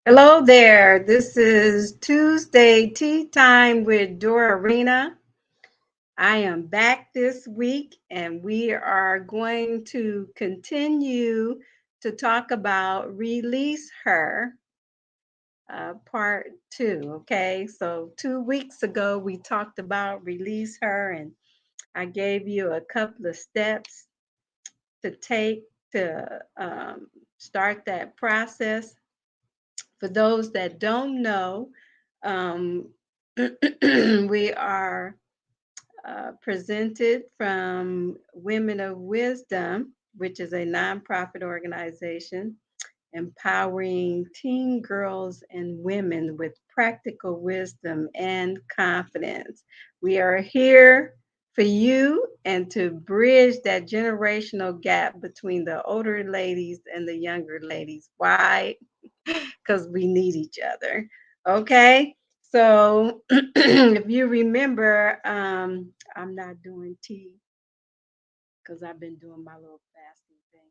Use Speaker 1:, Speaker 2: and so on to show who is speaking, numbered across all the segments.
Speaker 1: Hello there. This is Tuesday Tea Time with Dorarina. I am back this week and we are going to continue to talk about Release Her, part two. Okay, so 2 weeks ago we talked about Release Her, and I gave you a couple of steps to take to start that process. For those that don't know, um, we are presented from Women of Wisdom, which is a nonprofit organization empowering teen girls and women with practical wisdom and confidence. We are here for you and to bridge that generational gap between the older ladies and the younger ladies. Why? Because we need each other. Okay. So if you remember, I'm not doing tea because I've been doing my little fasting thing.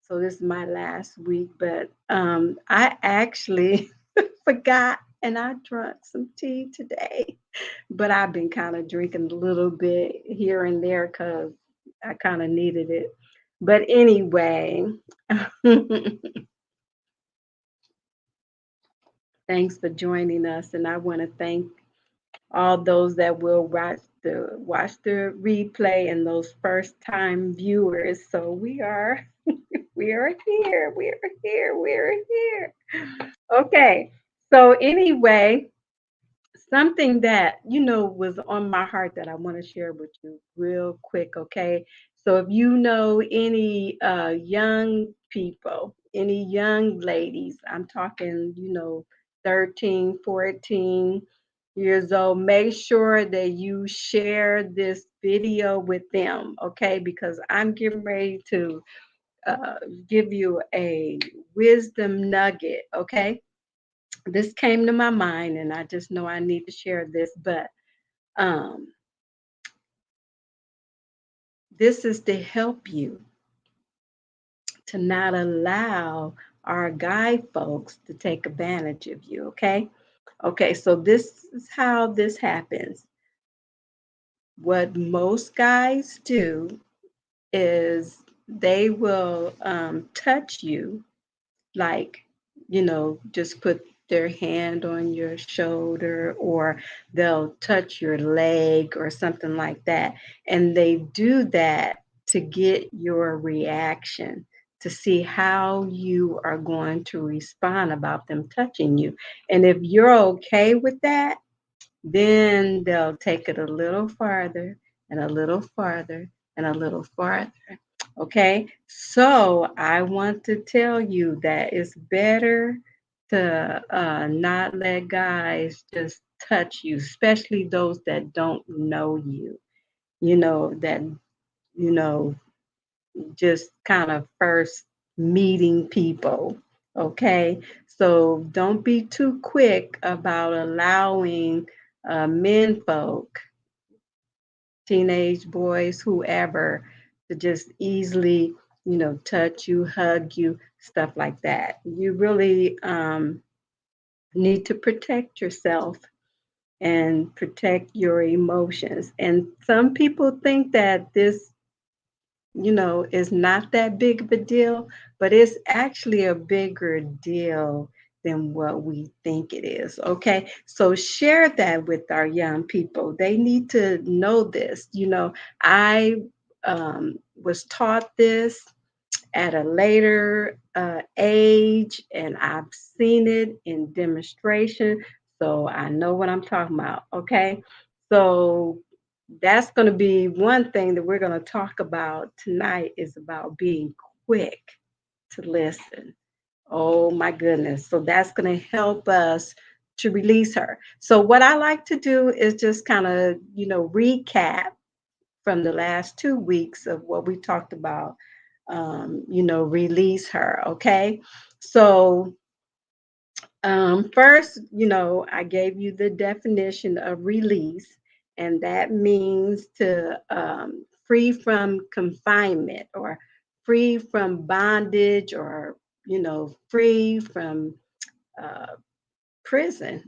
Speaker 1: So this is my last week, but I actually forgot and I drank some tea today. But I've been kind of drinking a little bit here and there because I kind of needed it. But anyway, thanks for joining us. And I want to thank all those that will watch the replay and those first time viewers. So we are here. We're here. We're here. Okay. So anyway, something that was on my heart that I want to share with you real quick, okay? So if you know any young people, any young ladies, I'm talking, 13, 14 years old, make sure that you share this video with them, okay? Because I'm getting ready to uh, give you a wisdom nugget, okay? This came to my mind and I just know I need to share this, but um, this is to help you to not allow our guy folks to take advantage of you, okay? Okay, so this is how this happens. What most guys do is they will touch you, like, just put their hand on your shoulder, or they'll touch your leg or something like that. And they do that to get your reaction, to see how you are going to respond about them touching you. And if you're okay with that, then they'll take it a little farther and a little farther and a little farther. Okay, so I want to tell you that it's better to not let guys just touch you, especially those that don't know you, that, you know, just kind of first meeting people. Okay, so don't be too quick about allowing men folk, teenage boys, whoever, to just easily, touch you, hug you, stuff like that. You really need to protect yourself and protect your emotions. And some people think that this, is not that big of a deal, but it's actually a bigger deal than what we think it is. Okay. So share that with our young people. They need to know this. I was taught this at a later age, and I've seen it in demonstration. So I know what I'm talking about. Okay. So that's going to be one thing that we're going to talk about tonight, is about being quick to listen. Oh my goodness. So that's going to help us to release her. So what I like to do is just kind of, recap from the last 2 weeks of what we talked about, release her. Okay. So first, I gave you the definition of release, and that means to free from confinement, or free from bondage, or, free from uh, prison.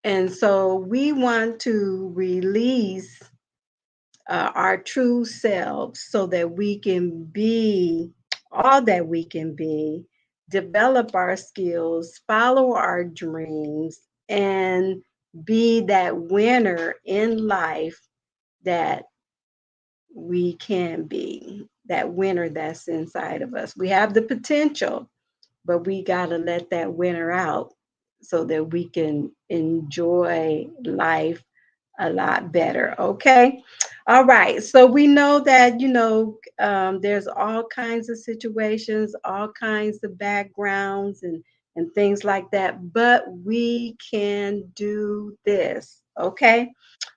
Speaker 1: And so we want to release our true selves so that we can be all that we can be, develop our skills, follow our dreams, and be that winner in life that we can be, that winner that's inside of us. We have the potential, but we got to let that winner out so that we can enjoy life a lot better. Okay. All right. So we know that, there's all kinds of situations, all kinds of backgrounds and things like that, but we can do this. Okay.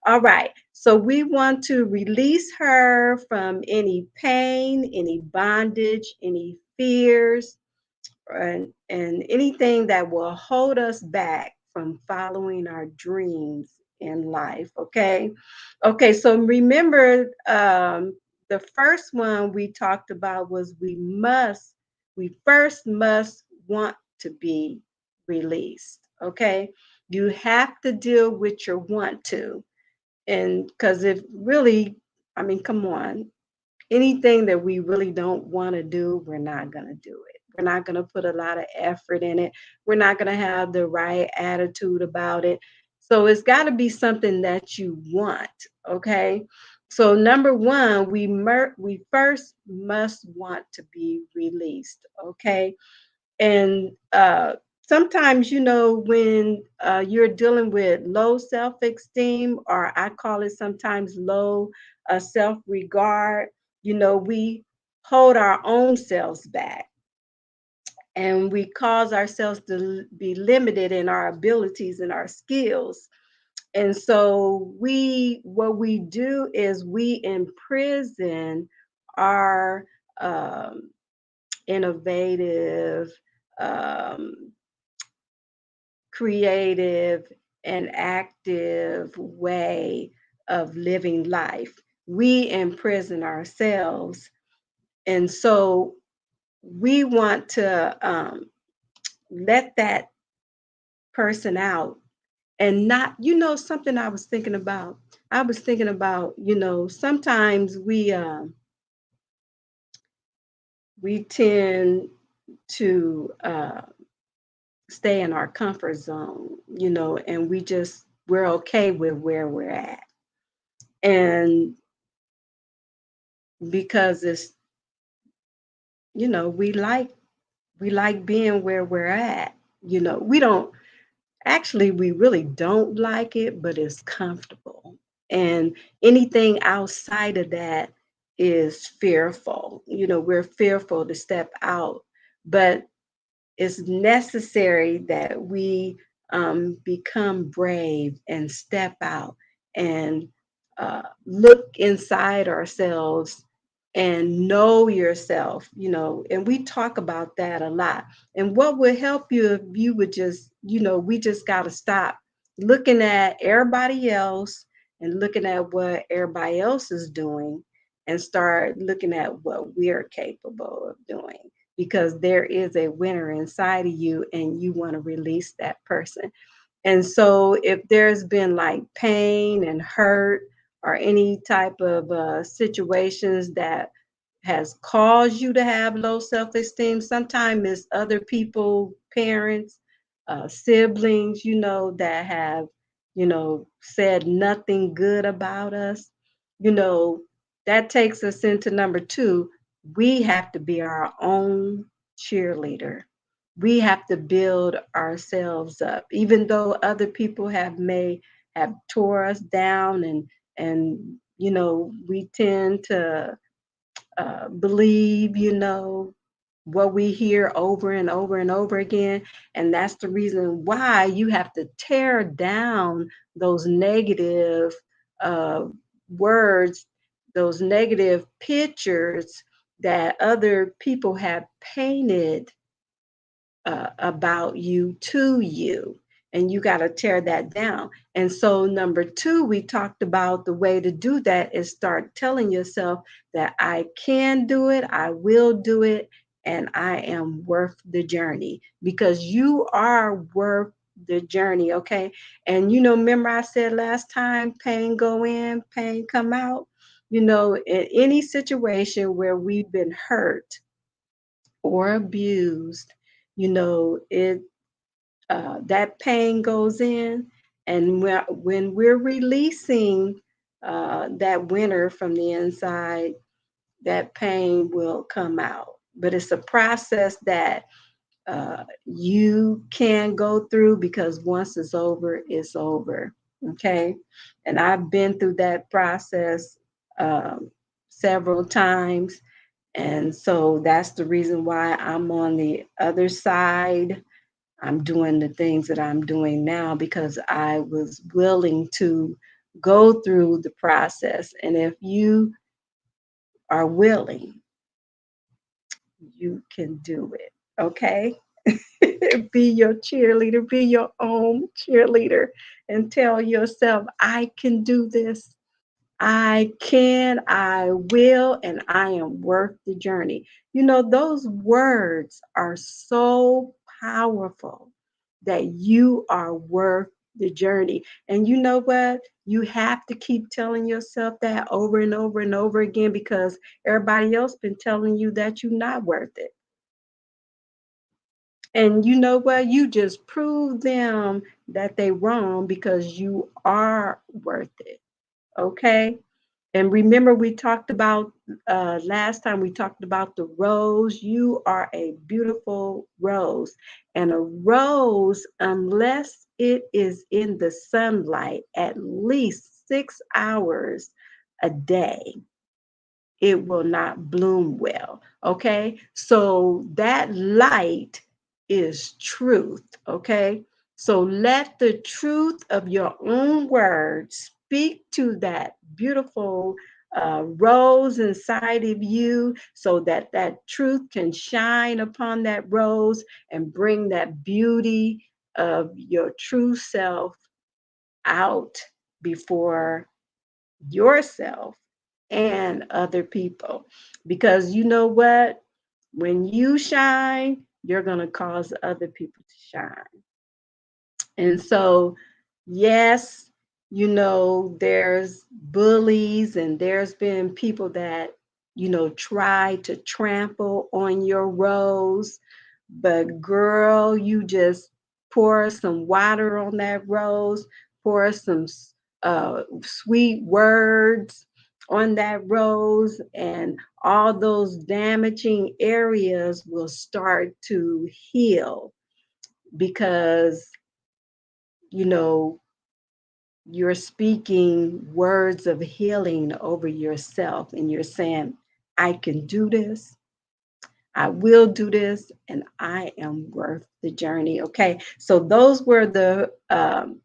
Speaker 1: All right. So we want to release her from any pain, any bondage, any fears, and anything that will hold us back from following our dreams in life. Okay, so remember, the first one we talked about was we first must want to be released. Okay, you have to deal with your want to, and because if really, I mean, come on, anything that we really don't want to do, we're not going to do it. We're not going to put a lot of effort in it. We're not going to have the right attitude about it. So it's got to be something that you want, okay? So number one, we first must want to be released, okay? And sometimes, when you're dealing with low self esteem, or I call it sometimes low self regard, we hold our own selves back and we cause ourselves to be limited in our abilities and our skills. And so what we do is we imprison our um, innovative, um, creative, and active way of living life. We imprison ourselves. And so we want to let that person out and not, something I was thinking about. I was thinking about, sometimes we tend to stay in our comfort zone, and we're okay with where we're at. And because it's, we like being where we're at. We don't actually we really don't like it, but it's comfortable. And anything outside of that is fearful. We're fearful to step out. But it's necessary that we become brave and step out and look inside ourselves and know yourself, and we talk about that a lot. And what would help you if you would just, we just got to stop looking at everybody else and looking at what everybody else is doing and start looking at what we're capable of doing, because there is a winner inside of you and you want to release that person. And so if there's been like pain and hurt or any type of situations that has caused you to have low self-esteem, sometimes it's other people, parents, siblings, that have, said nothing good about us, you know, that takes us into number two. We have to be our own cheerleader. We have to build ourselves up, even though other people have tore us down, and we tend to believe, what we hear over and over and over again. And that's the reason why you have to tear down those negative uh, words, those negative pictures that other people have painted about you to you. And you got to tear that down. And so, number two, we talked about the way to do that is start telling yourself that I can do it, I will do it, and I am worth the journey, because you are worth the journey, okay? And remember I said last time, pain go in, pain come out. In any situation where we've been hurt or abused, it that pain goes in, and when we're releasing that winner from the inside, that pain will come out. But it's a process that you can go through, because once it's over, it's over. Okay. And I've been through that process um, several times. And so that's the reason why I'm on the other side. I'm doing the things that I'm doing now because I was willing to go through the process. And if you are willing, you can do it. Okay. Be your cheerleader, be your own cheerleader, and tell yourself, I can do this. I can, I will, and I am worth the journey. Those words are so powerful, that you are worth the journey. And you know what? You have to keep telling yourself that over and over and over again, because everybody else been telling you that you're not worth it. And you know what? You just prove them that they wrong, because you are worth it. Okay. And remember, we talked about last time, we talked about the rose. You are a beautiful rose. And a rose, unless it is in the sunlight at least 6 hours a day, it will not bloom well. Okay. So that light is truth. Okay. So let the truth of your own words speak to that beautiful rose inside of you, so that that truth can shine upon that rose and bring that beauty of your true self out before yourself and other people. Because you know what? When you shine, you're going to cause other people to shine. And so, yes, there's bullies, and there's been people that, try to trample on your rose. But girl, you just pour some water on that rose, pour some sweet words on that rose, and all those damaging areas will start to heal, because you know, you're speaking words of healing over yourself, and you're saying, I can do this. I will do this, and I am worth the journey. Okay. So those were the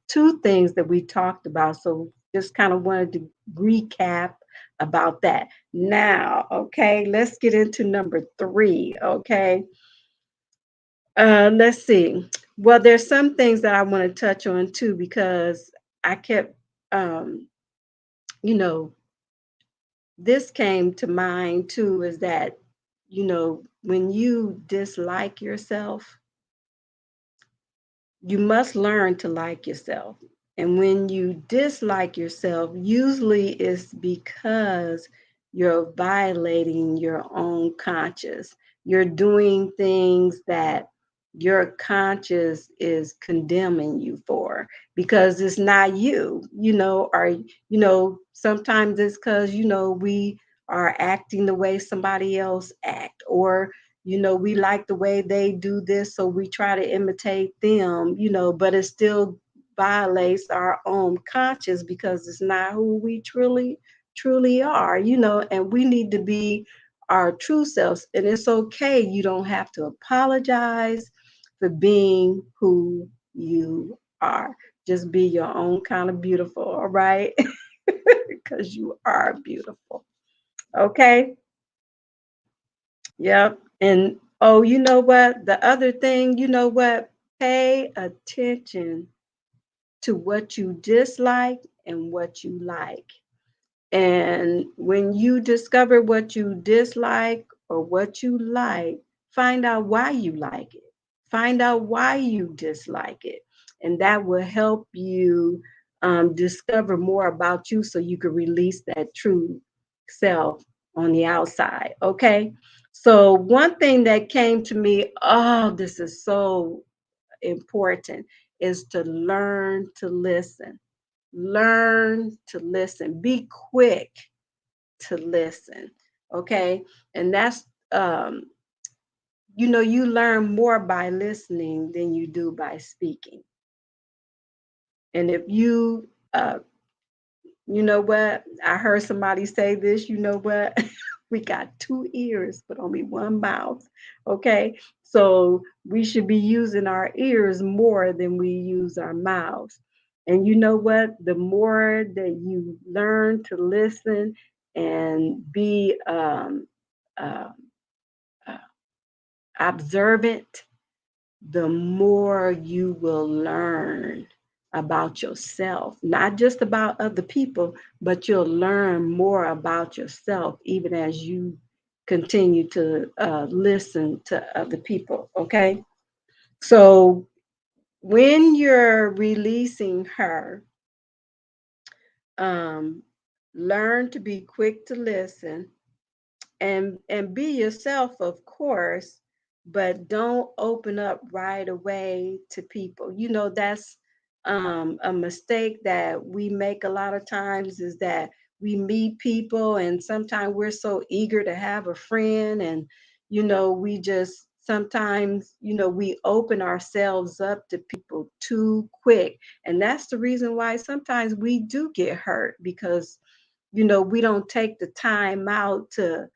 Speaker 1: two things that we talked about. So just kind of wanted to recap about that. Now, okay, let's get into number 3. Okay. Let's see. Well, there's some things that I want to touch on too, because I kept, um, you know, this came to mind too, is that, when you dislike yourself, you must learn to like yourself. And when you dislike yourself, usually it's because you're violating your own conscience. You're doing things that your conscience is condemning you for, because it's not you, or, sometimes it's because, we are acting the way somebody else act, or we like the way they do this, so we try to imitate them, but it still violates our own conscience, because it's not who we truly are, and we need to be our true selves. And it's okay. You don't have to apologize for being who you are. Just be your own kind of beautiful, all right? Because you are beautiful. Okay? Yep. And oh, you know what? The other thing, Pay attention to what you dislike and what you like. And when you discover what you dislike or what you like, find out why you like it. Find out why you dislike it. And that will help you discover more about you so you can release that true self on the outside. Okay. So, one thing that came to me, oh, this is so important, is to learn to listen. Learn to listen. Be quick to listen. Okay. And that's, you learn more by listening than you do by speaking. And if you know what? I heard somebody say this, you know what? We got two ears, but only one mouth. Okay. So we should be using our ears more than we use our mouths. And you know what? The more that you learn to listen and be uh, uh, observant, the more you will learn about yourself, not just about other people, but you'll learn more about yourself even as you continue to listen to other people. Okay. So when you're releasing her, um, learn to be quick to listen and be yourself, of course, but don't open up right away to people. That's a mistake that we make a lot of times, is that we meet people and sometimes we're so eager to have a friend, and we just sometimes we open ourselves up to people too quick, and that's the reason why sometimes we do get hurt, because we don't take the time out to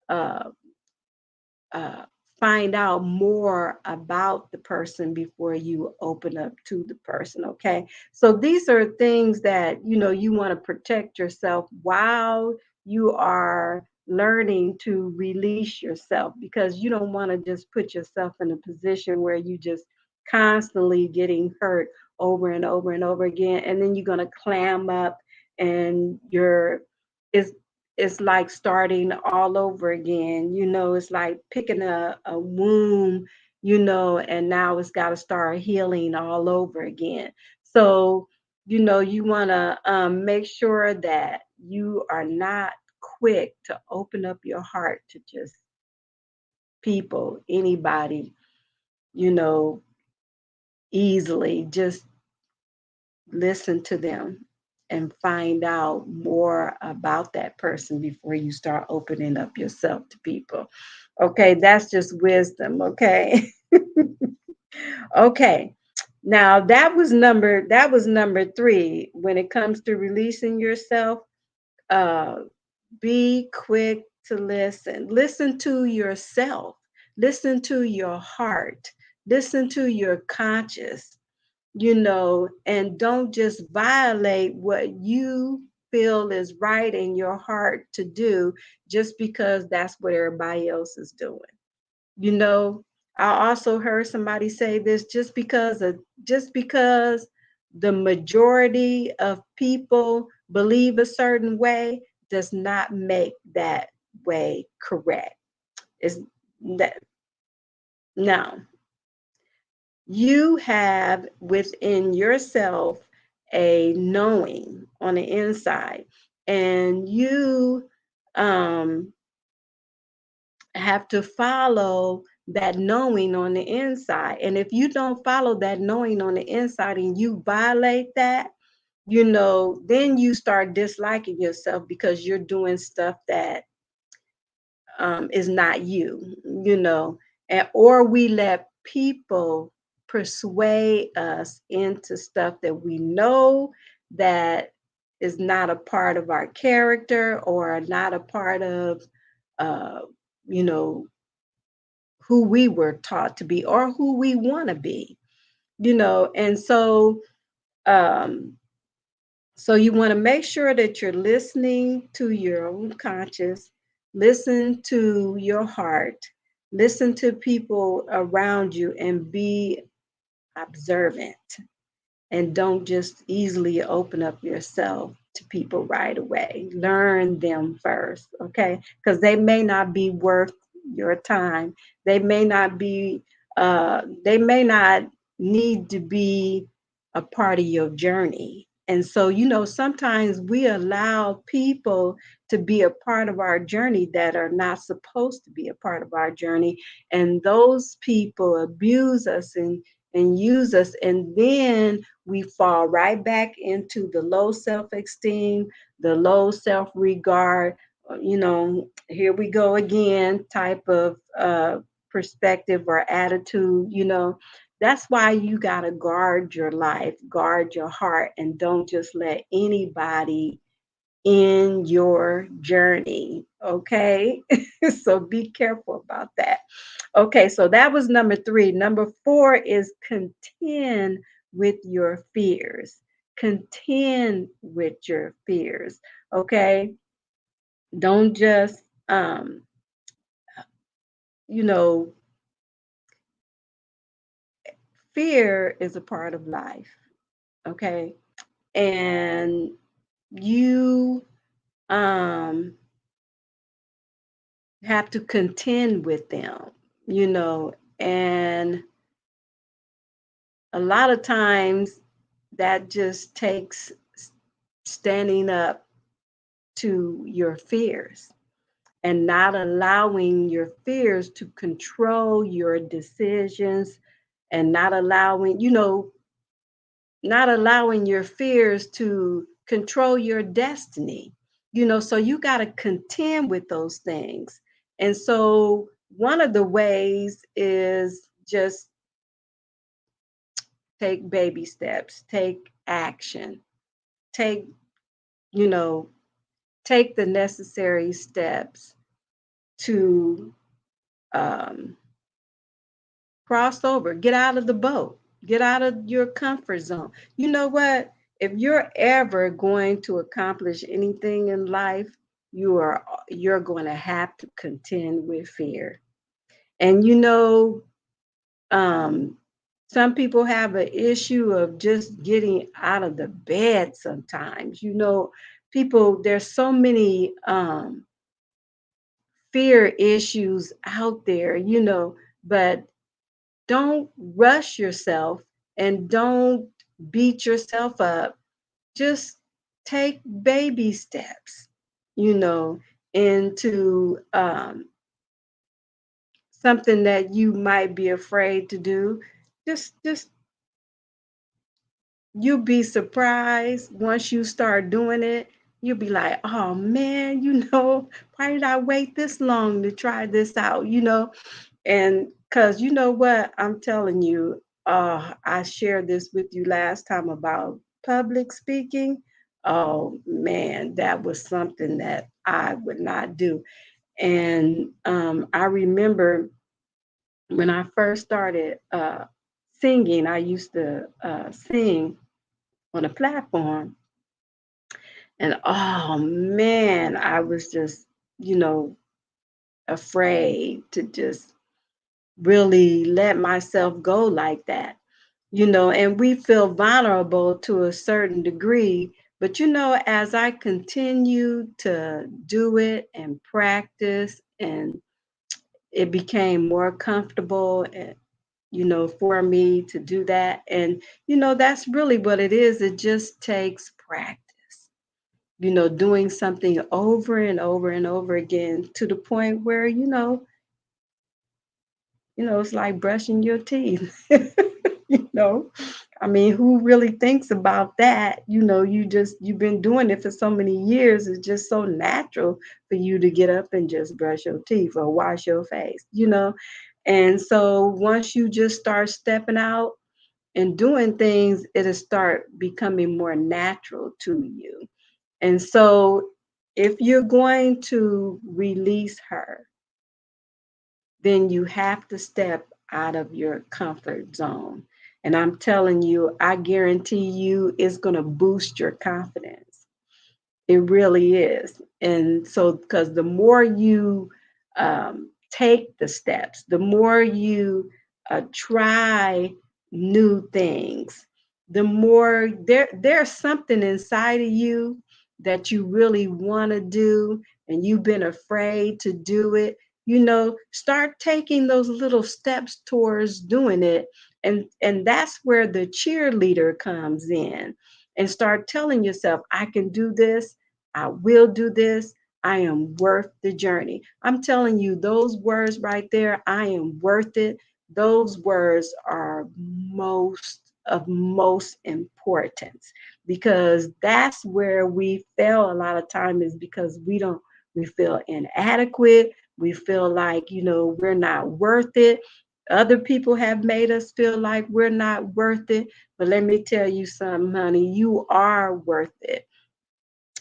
Speaker 1: uh, uh, find out more about the person before you open up to the person. Okay. So these are things that, you want to protect yourself while you are learning to release yourself, because you don't want to just put yourself in a position where you just constantly getting hurt over and over and over again. And then you're going to clam up and it's it's like starting all over again. It's like picking a wound, and now it's got to start healing all over again. So, you want to make sure that you are not quick to open up your heart to just people, anybody, you know, easily. Just listen to them and find out more about that person before you start opening up yourself to people. Okay, that's just wisdom. Okay. Okay. Now that was number 3. When it comes to releasing yourself, uh be quick to listen. Listen to yourself. Listen to your heart. Listen to your conscience, and don't just violate what you feel is right in your heart to do just because that's what everybody else is doing. You know, I also heard somebody say this, just because the majority of people believe a certain way does not make that way correct. Is that no, you have within yourself a knowing on the inside, and you um, have to follow that knowing on the inside. And if you don't follow that knowing on the inside and you violate that, then you start disliking yourself because you're doing stuff that is not you, or we let people persuade us into stuff that we know that is not a part of our character or not a part of, uh, you know, who we were taught to be or who we want to be, and um, so you want to make sure that you're listening to your own conscience, listen to your heart, listen to people around you, and be observant. And don't just easily open up yourself to people right away. Learn them first, okay? Because they may not be worth your time. They may not be, they may not need to be a part of your journey. And so, sometimes we allow people to be a part of our journey that are not supposed to be a part of our journey. And those people abuse us and use us. And then we fall right back into the low self esteem, the low self regard. Here we go again type of perspective or attitude. That's why you got to guard your life, guard your heart, and don't just let anybody in your journey. Okay. So be careful about that. Okay. So that was number 3. Number 4 is contend with your fears. Contend with your fears. Okay. Don't just, you know, fear is a part of life. Okay. And you um have to contend with them, you know, and a lot of times that just takes standing up to your fears and not allowing your fears to control your decisions and not allowing your fears to control your destiny. So you got to contend with those things. And so one of the ways is just take baby steps, take action, take, you know, take the necessary steps to um, cross over, get out of the boat, get out of your comfort zone. You know what? If you're ever going to accomplish anything in life, you're going to have to contend with fear. And um, some people have an issue of just getting out of the bed sometimes. People, there's so many fear issues out there, but don't rush yourself and don't beat yourself up. Just take baby steps, you know, into something that you might be afraid to do. Just you'll be surprised once you start doing it. You'll be like, oh man, why did I wait this long to try this out? And because you know what, I'm telling you, I shared this with you last time about public speaking. Oh man, that was something that I would not do. And I remember when I first started singing, I used to sing on a platform. And oh man, I was just, you know, afraid to just really let myself go like that. And we feel vulnerable to a certain degree. But as I continue to do it and practice, and it became more comfortable, and for me to do that. And that's really what it is. It just takes practice. Doing something over and over and over again to the point where it's like brushing your teeth. you know I mean, who really thinks about that? You've been doing it for so many years. It's just so natural for you to get up and just brush your teeth or wash your face. And so once you just start stepping out and doing things, it'll start becoming more natural to you. And so if you're going to release her, then you have to step out of your comfort zone. And I'm telling you, I guarantee you it's going to boost your confidence. It really is. And so, because the more you take the steps, the more you try new things, the more there's something inside of you that you really want to do, and you've been afraid to do it. start taking those little steps towards doing it. And that's where the cheerleader comes in, and start telling yourself, I can do this, I will do this, I am worth the journey. I'm telling you, those words right there, I am worth it. Those words are most importance, because that's where we fail a lot of time, is because we feel inadequate. We feel like, we're not worth it. Other people have made us feel like we're not worth it. But let me tell you something, honey, you are worth it.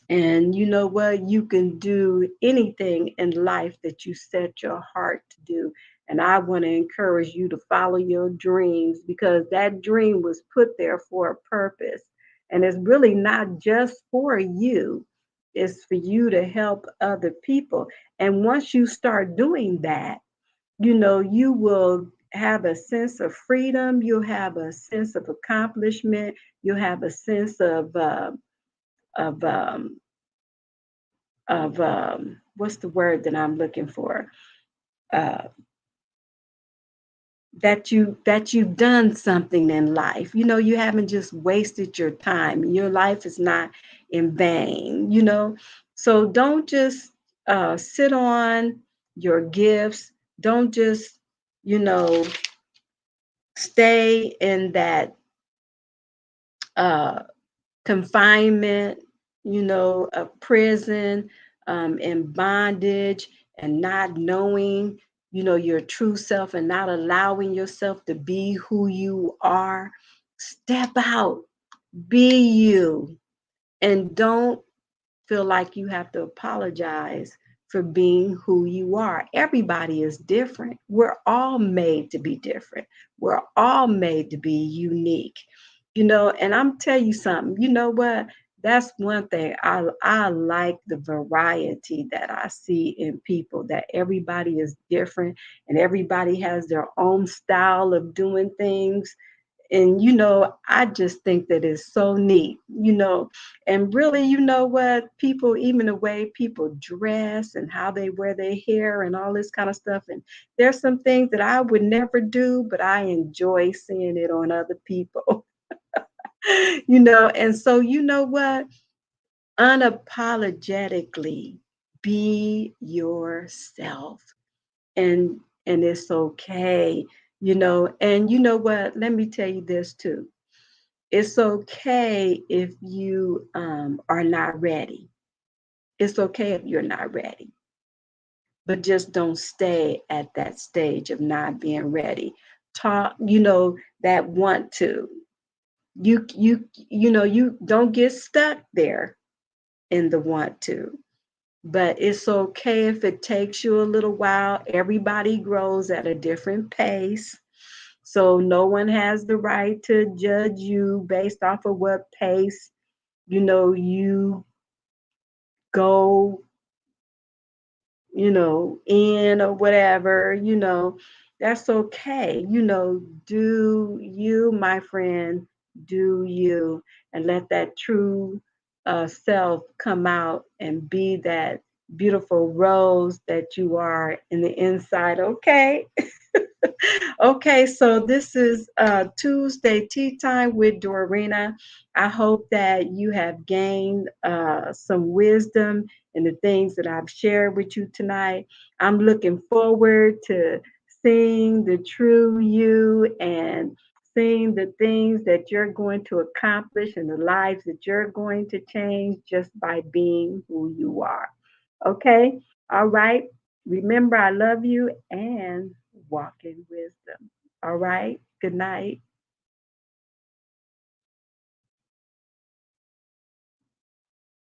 Speaker 1: And you know what? You can do anything in life that you set your heart to do. And I want to encourage you to follow your dreams, because that dream was put there for a purpose. And it's really not just for you, it's for you to help other people. And once you start doing that, you will have a sense of freedom, you'll have a sense of accomplishment, you'll have a sense of um, what's the word that I'm looking for? Uh, that you've done something in life. You haven't just wasted your time. Your life is not in vain. So don't just sit on your gifts. Don't just, you know, stay in that uh, confinement, a prison, in bondage, and not knowing, your true self, and not allowing yourself to be who you are. Step out, be you, and don't feel like you have to apologize for being who you are. Everybody is different. We're all made to be different. We're all made to be unique. And I'm tell you something, you know what? That's one thing. I like the variety that I see in people, that everybody is different and everybody has their own style of doing things. And I just think that is so neat. And really, you know what, people, even the way people dress and how they wear their hair and all this kind of stuff, and there's some things that I would never do, but I enjoy seeing it on other people. And so, you know what, unapologetically be yourself. And it's okay. And you know what, let me tell you this too. It's okay if you are not ready. It's okay if you're not ready, but just don't stay at that stage of not being ready. Talk, that want to. You don't get stuck there in the want to. But it's okay if it takes you a little while. Everybody grows at a different pace. So no one has the right to judge you based off of what pace, you go, in or whatever, that's okay. Do you, my friend, do you, and let that true self come out and be that beautiful rose that you are in the inside, okay? Okay, so this is Tuesday Tea Time with Dorina. I hope that you have gained some wisdom in the things that I've shared with you tonight. I'm looking forward to seeing the true you and seeing the things that you're going to accomplish and the lives that you're going to change just by being who you are. Okay? All right. Remember, I love you, and walk in wisdom. All right. Good night.